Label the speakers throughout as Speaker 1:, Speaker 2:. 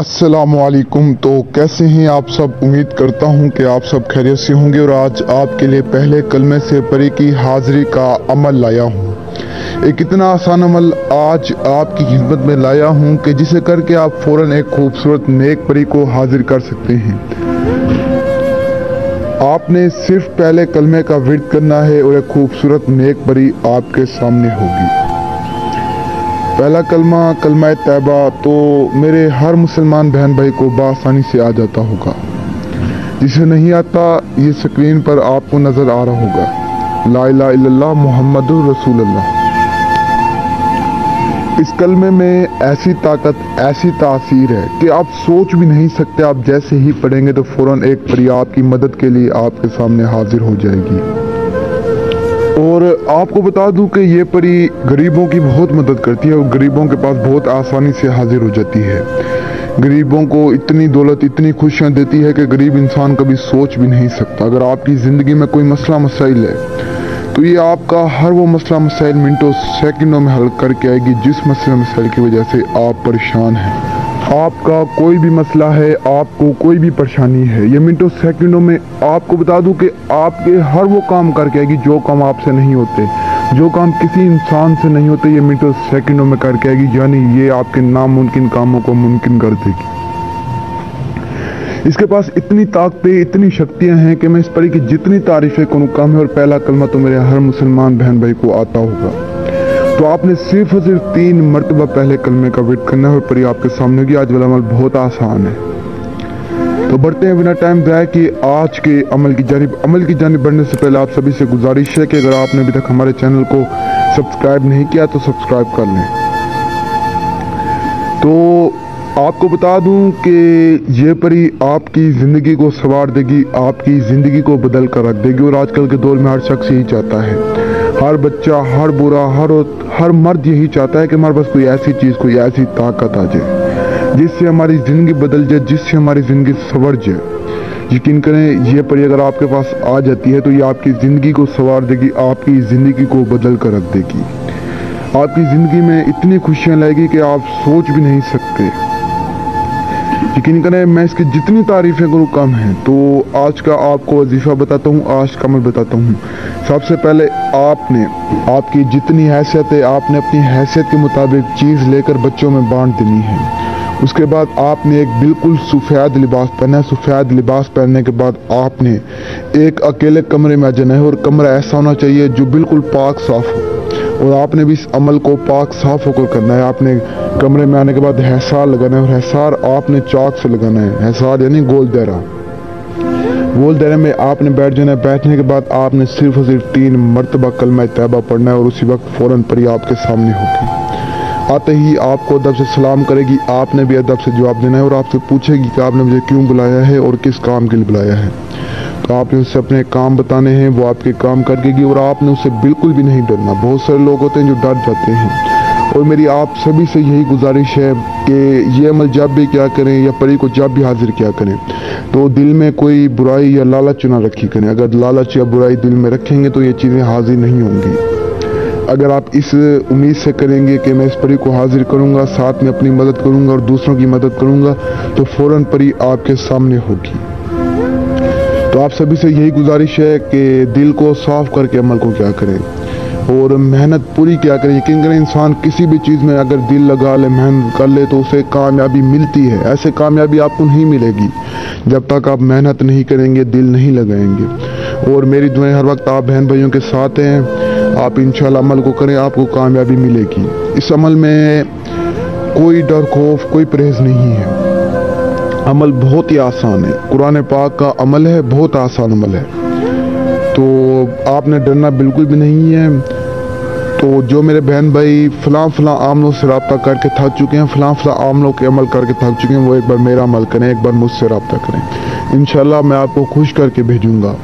Speaker 1: अस्सलामुअलैकुम। तो कैसे हैं आप सब? उम्मीद करता हूं कि आप सब खैरियत से होंगे और आज आपके लिए पहले कलमे से परी की हाजिरी का अमल लाया हूं। एक इतना आसान अमल आज आपकी खिदमत में लाया हूं कि जिसे करके आप फौरन एक खूबसूरत नेक परी को हाजिर कर सकते हैं। आपने सिर्फ पहले कलमे का विर्द करना है और एक खूबसूरत नेक परी आपके सामने होगी। पहला कलमा कलमा तैबा तो मेरे हर मुसलमान बहन भाई को बआसानी से आ जाता होगा। जिसे नहीं आता ये स्क्रीन पर आपको नजर आ रहा होगा, ला इलाहा इल्लल्लाह मुहम्मदुर रसूलुल्लाह। इस कलमे में ऐसी ताकत, ऐसी तासीर है कि आप सोच भी नहीं सकते। आप जैसे ही पढ़ेंगे तो फौरन एक परी आपकी मदद के लिए आपके सामने हाजिर हो जाएगी। और आपको बता दूं कि ये परी गरीबों की बहुत मदद करती है और गरीबों के पास बहुत आसानी से हाजिर हो जाती है। गरीबों को इतनी दौलत, इतनी खुशियां देती है कि गरीब इंसान कभी सोच भी नहीं सकता। अगर आपकी ज़िंदगी में कोई मसला मसाइल है तो ये आपका हर वो मसला मसाइल मिनटों सेकंडों में हल करके आएगी जिस मसले मसाइल की वजह से आप परेशान हैं। आपका कोई भी मसला है, आपको कोई भी परेशानी है, ये मिनटों सेकंडों में आपको बता दूं कि आपके हर वो काम करके आएगी जो काम आपसे नहीं होते, जो काम किसी इंसान से नहीं होते, ये मिनटों सेकंडों में करके आएगी। यानी ये आपके नामुमकिन कामों को मुमकिन कर देगी। इसके पास इतनी ताकतें, इतनी शक्तियां हैं कि मैं इस परी की जितनी तारीफें करूं कम है। और पहला कलमा तो मेरे हर मुसलमान बहन भाई को आता होगा। तो आपने सिर्फ और सिर्फ 3 मरतबा पहले कलमे का विर्द करना है और परी आपके सामने होगी। आज वाला अमल बहुत आसान है। तो बढ़ते हैं बिना टाइम ज़ाया कि आज के अमल की जानिब बढ़ने से पहले आप सभी से गुजारिश है कि अगर आपने अभी तक हमारे चैनल को सब्सक्राइब नहीं किया तो सब्सक्राइब कर लें। तो आपको बता दूं कि ये परी आपकी ज़िंदगी को संवार देगी, आपकी ज़िंदगी को बदल कर रख देगी। और आजकल के दौर में हर शख्स यही चाहता है, हर बच्चा, हर बुरा, हर मर्द यही चाहता है कि हमारे पास कोई ऐसी चीज़, कोई ऐसी ताकत आ जाए जिससे हमारी ज़िंदगी बदल जाए, जिससे हमारी ज़िंदगी संवर जाए। यकीन करें, ये परी अगर आपके पास आ जाती है तो ये आपकी ज़िंदगी को संवार देगी, आपकी ज़िंदगी को बदल कर रख देगी। आपकी ज़िंदगी में इतनी खुशियाँ लाएगी कि आप सोच भी नहीं सकते। यकीन करें, मैं इसकी जितनी तारीफें करूँ कम है। तो आज का आपको वजीफा बताता हूँ, आज का अमल बताता हूँ। सबसे पहले आपने, आपकी जितनी हैसियत है, आपने अपनी हैसियत के मुताबिक चीज़ लेकर बच्चों में बांट देनी है। उसके बाद आपने एक बिल्कुल सफ़ेद लिबास पहना है। सफ़ेद लिबास पहनने के बाद आपने एक अकेले कमरे में आ जाना है और कमरा ऐसा होना चाहिए जो बिल्कुल पाक साफ हो। और आपने भी इस अमल को पाक साफ होकर करना है। आपने कमरे में आने के बाद हैसार लगाना है और हैसार आपने चाक से लगाना है। हैसार यानी गोल दायरा। गोल दायरे में आपने बैठ जाना है। बैठने के बाद आपने सिर्फ और सिर्फ 3 मरतबा कलमा तैबा पढ़ना है और उसी वक्त फौरन परी आपके सामने होगी। आते ही आपको अदब से सलाम करेगी, आपने भी अदब से जवाब देना है और आपसे पूछेगी कि आपने मुझे क्यों बुलाया है और किस काम के लिए बुलाया है। तो आपने उससे अपने काम बताने हैं, वो आपके काम कर देगी और आपने उससे बिल्कुल भी नहीं डरना। बहुत सारे लोग होते हैं जो डर जाते हैं और मेरी आप सभी से यही गुजारिश है कि ये अमल जब भी क्या करें या परी को जब भी हाजिर क्या करें तो दिल में कोई बुराई या लालच ना रखी करें। अगर लालच या बुराई दिल में रखेंगे तो ये चीज़ें हाजिर नहीं होंगी। अगर आप इस उम्मीद से करेंगे कि मैं इस परी को हाजिर करूंगा, साथ में अपनी मदद करूंगा और दूसरों की मदद करूंगा, तो फौरन परी आपके सामने होगी। तो आप सभी से यही गुजारिश है कि दिल को साफ करके अमल को क्या करें और मेहनत पूरी क्या करें। यकीन करें, इंसान किसी भी चीज़ में अगर दिल लगा ले, मेहनत कर ले तो उसे कामयाबी मिलती है। ऐसे कामयाबी आपको नहीं मिलेगी जब तक आप मेहनत नहीं करेंगे, दिल नहीं लगाएंगे। और मेरी दुआएं हर वक्त आप बहन भाइयों के साथ हैं। आप इंशाल्लाह अमल को करें, आपको कामयाबी मिलेगी। इस अमल में कोई डर, खौफ, कोई परहेज नहीं है। अमल बहुत ही आसान है। कुरान पाक का अमल है, बहुत आसान अमल है। तो आपने डरना बिल्कुल भी नहीं है। तो जो मेरे बहन भाई फलां आमलों से रब्ता करके थक चुके हैं, फलां आमलों के अमल करके थक चुके हैं, वो एक बार मेरा अमल करें, एक बार मुझसे रब्ता करें। इंशाल्लाह मैं आपको खुश करके भेजूंगा।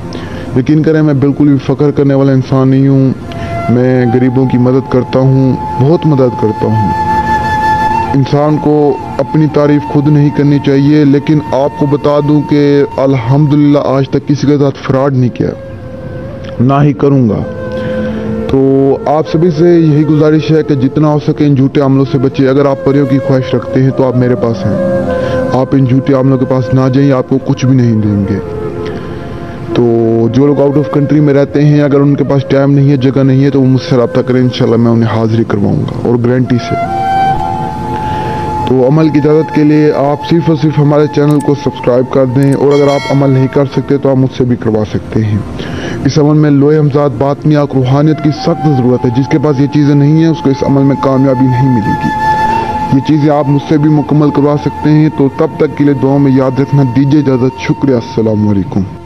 Speaker 1: यकीन करें, मैं बिल्कुल भी फ़ख्र करने वाला इंसान नहीं हूँ। मैं गरीबों की मदद करता हूँ, बहुत मदद करता हूँ। इंसान को अपनी तारीफ खुद नहीं करनी चाहिए, लेकिन आपको बता दूं कि अल्हम्दुलिल्लाह आज तक किसी के साथ फ्रॉड नहीं किया, ना ही करूँगा। تو آپ سبھی سے یہی گزارش ہے کہ جتنا ہو سکے ان جھوٹے عملوں سے بچیں. اگر آپ پریوں کی خواہش رکھتے ہیں تو آپ میرے پاس ہیں. آپ ان جھوٹے عملوں کے پاس نہ جائیں, آپ کو کچھ بھی نہیں دیں گے. تو جو لوگ آؤٹ آف کنٹری میں رہتے ہیں, اگر ان کے پاس ٹائم نہیں ہے, جگہ نہیں ہے, تو وہ مجھ سے رابطہ کریں. انشاءاللہ میں انہیں حاضری کرواؤں گا, اور گارنٹی سے. تو عمل کی اجازت کے لیے آپ صرف اور صرف ہمارے چینل کو سبسکرائب کر دیں, اور اگر آپ عمل نہیں کر سکتے تو آپ مجھ سے بھی کروا سکتے ہیں. اس عمل میں لوح ہمزاد باطنیات روحانیت کی سخت ضرورت ہے. جس کے پاس یہ چیزیں نہیں ہیں اس کو اس عمل میں کامیابی نہیں ملے گی. یہ چیزیں آپ مجھ سے بھی مکمل کروا سکتے ہیں. تو تب تک کے لیے دعاؤں میں یاد رکھنا. دیجیے اجازت. شکریہ. السلام علیکم.